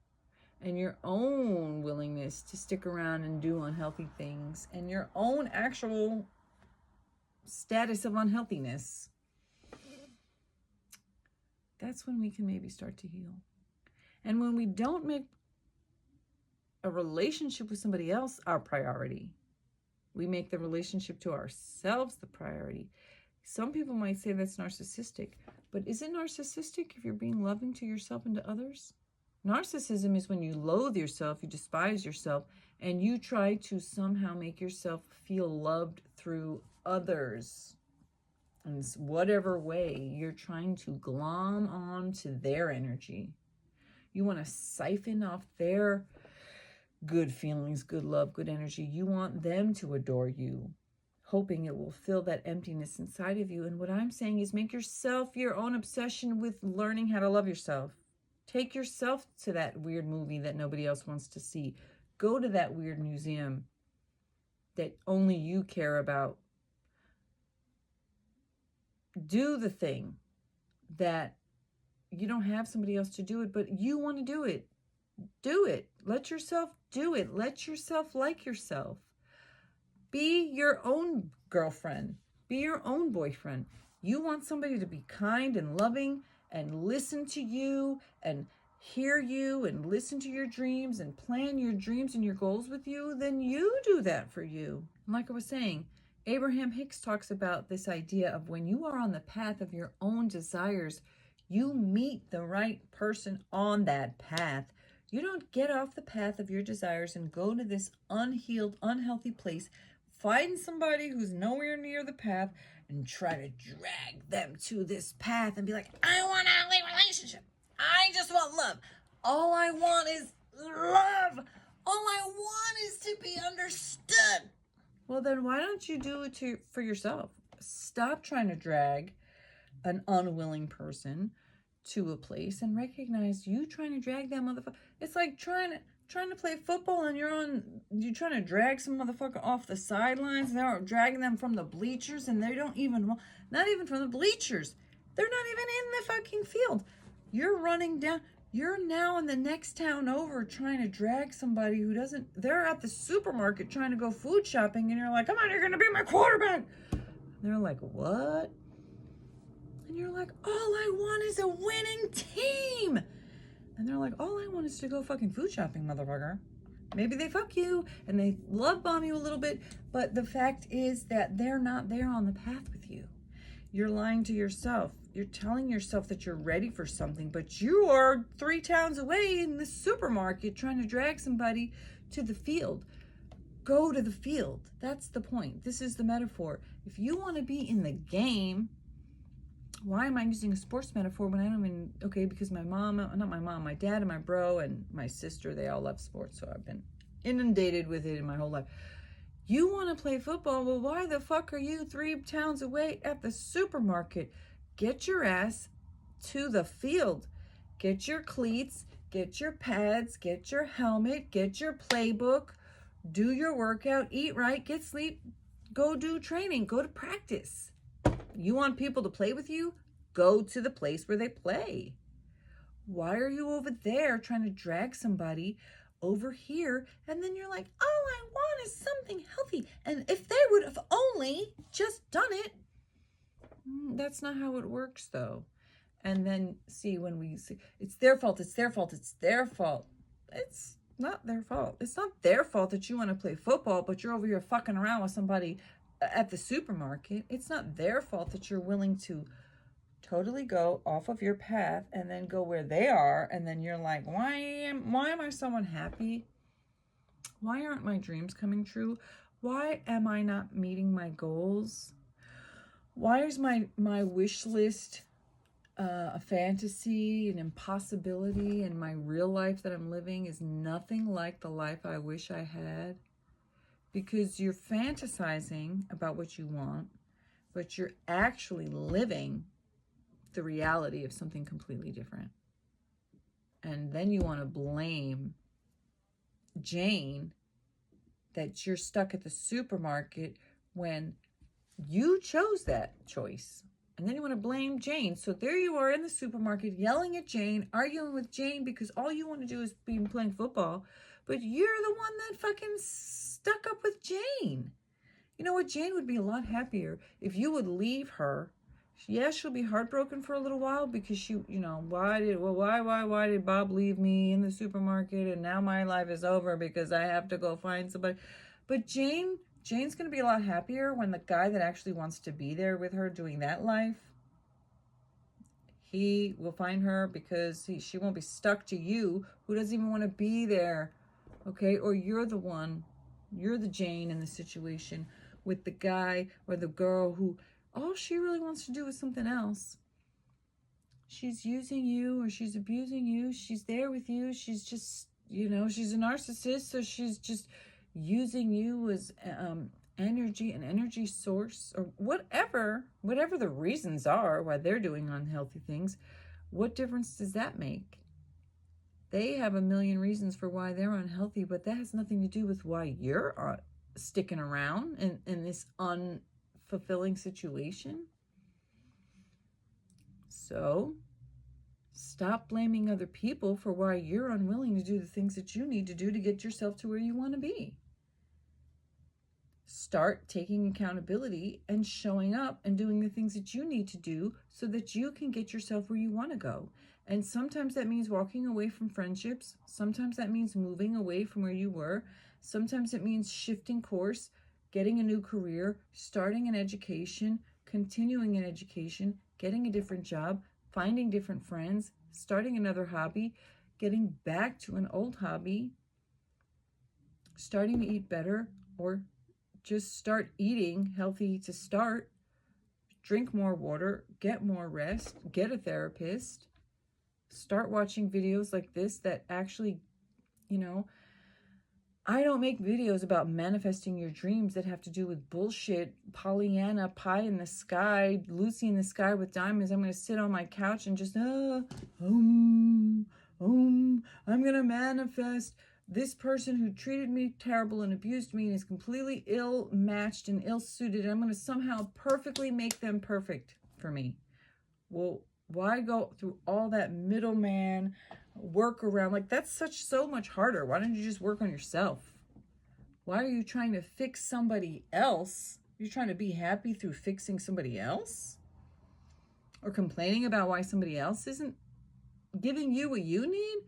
and your own willingness to stick around and do unhealthy things, and your own actual status of unhealthiness, that's when we can maybe start to heal. And when we don't make a relationship with somebody else our priority, we make the relationship to ourselves the priority. Some people might say that's narcissistic, but is it narcissistic if you're being loving to yourself and to others? Narcissism is when you loathe yourself, you despise yourself, and you try to somehow make yourself feel loved through others. In whatever way, you're trying to glom on to their energy. You want to siphon off their good feelings, good love, good energy. You want them to adore you, hoping it will fill that emptiness inside of you. And what I'm saying is make yourself your own obsession with learning how to love yourself. Take yourself to that weird movie that nobody else wants to see. Go to that weird museum that only you care about. Do the thing that you don't have somebody else to do it, but you want to do it. Do it. Let yourself do it. Let yourself like yourself. Be your own girlfriend. Be your own boyfriend. You want somebody to be kind and loving and listen to you and hear you and listen to your dreams and plan your dreams and your goals with you, then you do that for you. And like I was saying, Abraham Hicks talks about this idea of when you are on the path of your own desires, you meet the right person on that path. You don't get off the path of your desires and go to this unhealed, unhealthy place, find somebody who's nowhere near the path and try to drag them to this path and be like, I want a healthy relationship. I just want love. All I want is love. All I want is to be understood. Well, then why don't you do it for yourself? Stop trying to drag an unwilling person to a place and recognize you trying to drag that motherfucker. It's like trying to play football and you're trying to drag some motherfucker off the sidelines and they're dragging them from the bleachers and they don't even, not even from the bleachers. They're not even in the fucking field. You're running down. You're now in the next town over trying to drag somebody who doesn't, they're at the supermarket trying to go food shopping and you're like, come on, you're going to be my quarterback. And they're like, what? And you're like, all I want is a winning team. And they're like, all I want is to go fucking food shopping, motherfucker. Maybe they fuck you and they love bomb you a little bit, but the fact is that they're not there on the path with you. You're lying to yourself. You're telling yourself that you're ready for something, but you are 3 towns away in the supermarket trying to drag somebody to the field. Go to the field. That's the point. This is the metaphor. If you want to be in the game, why am I using a sports metaphor when I don't even, because my dad and my bro and my sister, they all love sports, so I've been inundated with it in my whole life. You want to play football, well, why the fuck are you 3 towns away at the supermarket? Get your ass to the field. Get your cleats, get your pads, get your helmet, get your playbook, do your workout, eat right, get sleep, go do training, go to practice. You want people to play with you? Go to the place where they play. Why are you over there trying to drag somebody over here? And then you're like, all I want is something healthy. And if they would have only just done it. That's not how it works, though. And then see, when we say it's their fault, it's their fault, it's their fault. It's not their fault. It's not their fault that you want to play football, but you're over here fucking around with somebody at the supermarket. It's not their fault that you're willing to totally go off of your path and then go where they are, and then you're like, why am I so unhappy? Why aren't my dreams coming true? Why am I not meeting my goals? Why is my wish list a fantasy, an impossibility, and my real life that I'm living is nothing like the life I wish I had? Because you're fantasizing about what you want, but you're actually living the reality of something completely different. And then you want to blame Jane that you're stuck at the supermarket when you chose that choice. And then you want to blame Jane. So there you are in the supermarket yelling at Jane, arguing with Jane because all you want to do is be playing football. But you're the one that fucking stuck up with Jane. You know what? Jane would be a lot happier if you would leave her. Yeah, she'll be heartbroken for a little while because she, why did Bob leave me in the supermarket and now my life is over because I have to go find somebody. But Jane's going to be a lot happier when the guy that actually wants to be there with her doing that life, he will find her because she won't be stuck to you who doesn't even want to be there, okay? Or you're the Jane in the situation with the guy or the girl who all she really wants to do is something else. She's using you or she's abusing you. She's there with you. She's just, she's a narcissist. So she's just using you as energy, an energy source, or whatever the reasons are why they're doing unhealthy things. What difference does that make? They have a million reasons for why they're unhealthy, but that has nothing to do with why you're sticking around in this unfulfilling situation. So stop blaming other people for why you're unwilling to do the things that you need to do to get yourself to where you want to be. Start taking accountability and showing up and doing the things that you need to do so that you can get yourself where you want to go. And sometimes that means walking away from friendships. Sometimes that means moving away from where you were. Sometimes it means shifting course, getting a new career, starting an education, continuing an education, getting a different job, finding different friends, starting another hobby, getting back to an old hobby, starting to eat better, or just start eating healthy to start. Drink more water, get more rest, get a therapist, start watching videos like this that actually, I don't make videos about manifesting your dreams that have to do with bullshit, Pollyanna, pie in the sky, Lucy in the sky with diamonds. I'm going to sit on my couch and just, I'm going to manifest this person who treated me terrible and abused me and is completely ill-matched and ill-suited. I'm going to somehow perfectly make them perfect for me. Well, why go through all that middleman work around? Like, that's so much harder. Why don't you just work on yourself? Why are you trying to fix somebody else? You're trying to be happy through fixing somebody else? Or complaining about why somebody else isn't giving you what you need?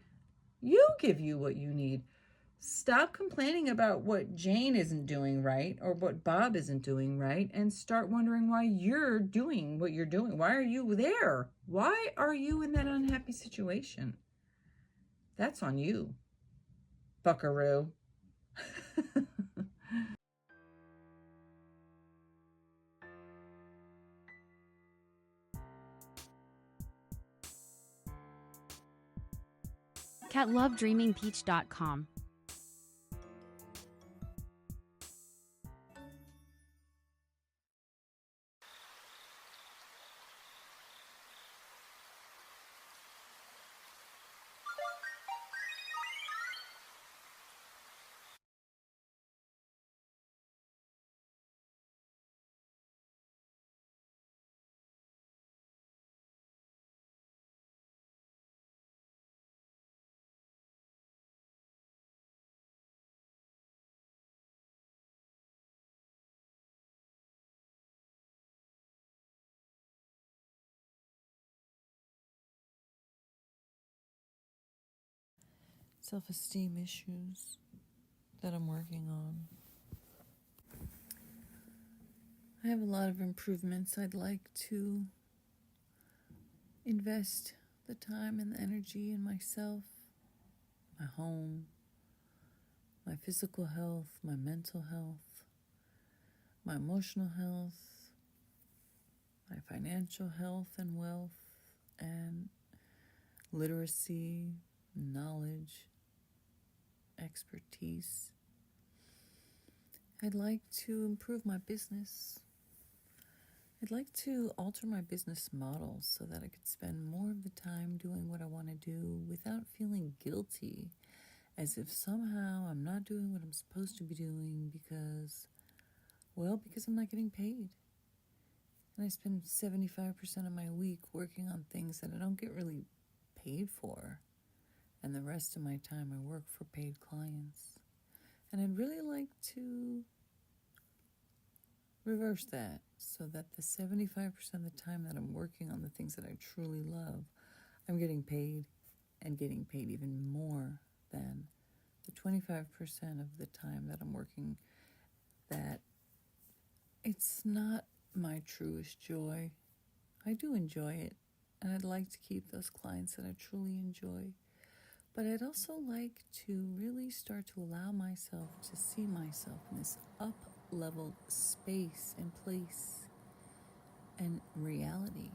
You give you what you need. Stop complaining about what Jane isn't doing right or what Bob isn't doing right and start wondering why you're doing what you're doing. Why are you there? Why are you in that unhappy situation? That's on you, buckaroo. At lovedreamingpeach.com. self-esteem issues that I'm working on. I have a lot of improvements. I'd like to invest the time and the energy in myself, my home, my physical health, my mental health, my emotional health, my financial health and wealth, and literacy, knowledge, expertise. I'd like to improve my business. I'd like to alter my business model so that I could spend more of the time doing what I want to do without feeling guilty, as if somehow I'm not doing what I'm supposed to be doing because I'm not getting paid. And I spend 75% of my week working on things that I don't get really paid for. And the rest of my time I work for paid clients. And I'd really like to reverse that so that the 75% of the time that I'm working on the things that I truly love, I'm getting paid, and getting paid even more than the 25% of the time that I'm working that it's not my truest joy. I do enjoy it, and I'd like to keep those clients that I truly enjoy. But I'd also like to really start to allow myself to see myself in this up-leveled space and place and reality.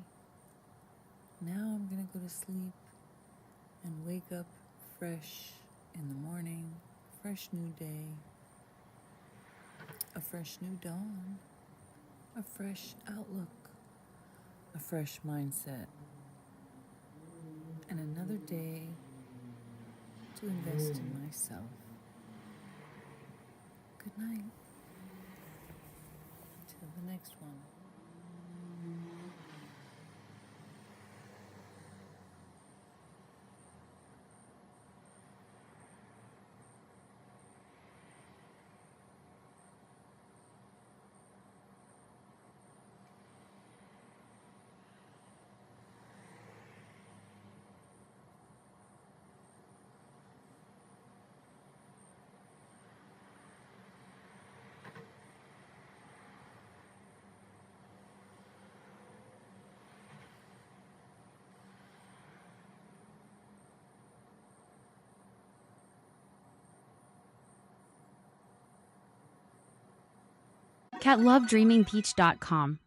Now I'm going to go to sleep and wake up fresh in the morning, fresh new day, a fresh new dawn, a fresh outlook, a fresh mindset, and another day to invest in myself. Good night. Until the next one. Lovedreamingpeach.com.